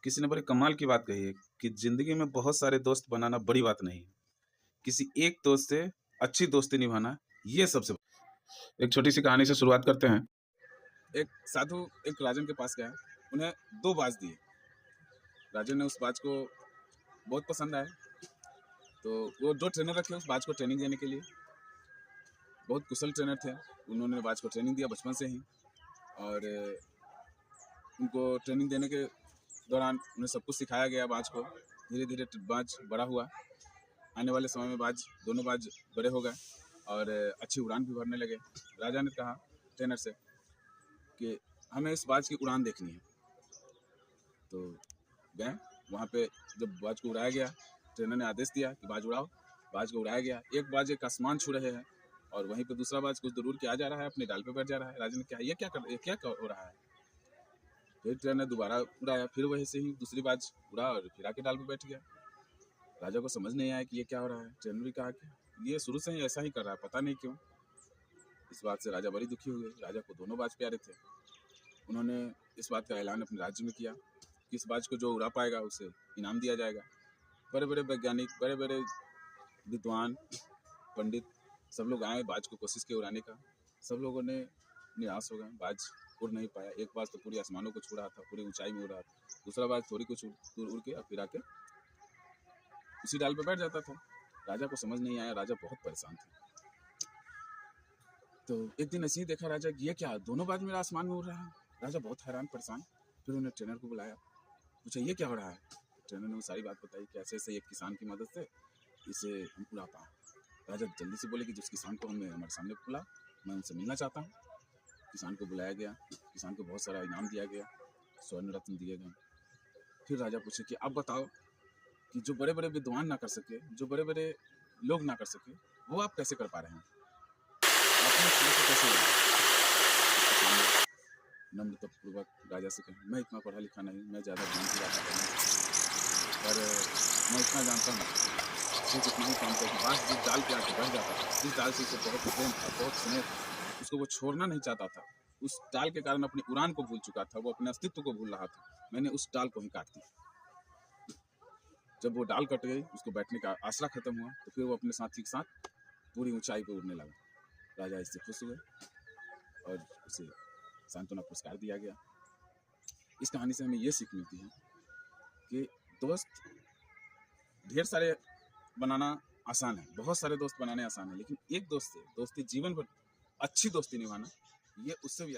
किसी ने बड़े कमाल की बात कही है कि ज़िंदगी में बहुत सारे दोस्त बनाना बड़ी बात नहीं है। किसी एक दोस्त से अच्छी दोस्ती निभाना, ये सबसे एक छोटी-सी कहानी से शुरुआत करते हैं। एक साधु एक राजन के पास गया, उन्हें 2 बाज दिए। राजन ने उस बाज को बहुत पसंद आया, तो वो 2 ट्रेनर रखे उस बाज को ट्रेनिंग देने के लिए। बहुत कुशल ट्रेनर थे, उन्होंने बाज को ट्रेनिंग दिया बचपन से ही और उनको ट्रेनिंग देने के दौरान उन्हें सब कुछ सिखाया गया बाज को। धीरे-धीरे बाज बड़ा हुआ। आने वाले समय में दोनों बाज बड़े हो गए और अच्छी उड़ान भी भरने लगे। राजा ने कहा ट्रेनर से कि हमें इस बाज की उड़ान देखनी है। तो गए वहाँ पे, जब बाज को उड़ाया गया, ट्रेनर ने आदेश दिया कि बाज उड़ाओ। बाज को उड़ाया गया। एक बाज एक आसमान छू रहे हैं और वहीं पे दूसरा बाज कुछ दूर के आ जा रहा है, अपनी डाल पे बैठ जा रहा है। राजा ने कहा ये क्या हो रहा है? फिर ट्रेनर ने दोबारा उड़ाया, फिर वहीं से ही दूसरी बाज उड़ा और फिर आके डाल पे बैठ गया। राजा को समझ नहीं आया कि ये क्या हो रहा है। ट्रेनर भी कहा कि ये शुरू से ही ऐसा ही कर रहा है, पता नहीं क्यों। इस बात से राजा बड़ी दुखी हुए। राजा को दोनों बाज प्यारे थे। उन्होंने इस बात का ऐलान अपने राज्य में किया कि इस बाज को जो उड़ा पाएगा उसे इनाम दिया जाएगा। बड़े बड़े वैज्ञानिक, बड़े बड़े विद्वान, पंडित सब लोग आए बाज को कोशिश किया उड़ाने का। सब लोगों ने निराश हो गए, बाज उड़ नहीं पाया। एक बाज तो पूरी आसमानों को छू रहा था, पूरी ऊंचाई में उड़ रहा था। दूसरा बाज थोड़ी कुछ दूर उड़ के और फिर आके उसी डाल पे बैठ जाता था। राजा को समझ नहीं आया, राजा बहुत परेशान थे। तो एक दिन ऐसे ही देखा राजा कि ये क्या, दोनों बाज मेरा आसमान में उड़ रहा है। राजा बहुत हैरान परेशान। फिर उन्हें ट्रेनर को बुलाया, पूछा ये क्या हो रहा है। ट्रेनर ने वो सारी बात बताई कि ऐसे ऐसे एक किसान की मदद से इसे हम उड़ा पाए। राजा जल्दी से बोले कि जिस किसान को हमने हमारे सामने बुला, मैं उनसे मिलना चाहता हूँ। किसान को बुलाया गया। किसान को बहुत सारा इनाम दिया गया, स्वर्ण रत्न दिए गए। फिर राजा पूछे कि आप बताओ कि जो बड़े बड़े विद्वान ना कर सके, जो बड़े बड़े लोग ना कर सके, वो आप कैसे कर पा रहे हैं? आपने इसको कैसे नम्रतापूर्वक राजा से कहा, मैं इतना पढ़ा लिखा नहीं, मैं ज़्यादा ज्ञान की बात नहीं, पर मैं इतना जानता हूँ सिर्फ इतना ही जानता हूँ कि बाज जिस डाल पे आके बैठ जाता था, जिस डाल से उसे बहुत प्रेम था, बहुत स्नेह था, उसको वो छोड़ना नहीं चाहता था। उस डाल के कारण अपनी उड़ान को भूल चुका था, वो अपने अस्तित्व को भूल रहा था। मैंने उस डाल को ही काट दिया। जब वो डाल कट गई, उसको बैठने का आसरा खत्म हुआ, तो फिर वो अपने साथी के साथ पूरी ऊंचाई पर उड़ने लगा। राजा इससे खुश हुए और उसे सांत्वना पुरस्कार दिया गया। इस कहानी से हमें ये सीख मिलती है कि दोस्त ढेर सारे बनाना आसान है, बहुत सारे दोस्त बनाने आसान है, लेकिन एक दोस्त से दोस्ती जीवन भर अच्छी दोस्ती निभाना, ये उससे भी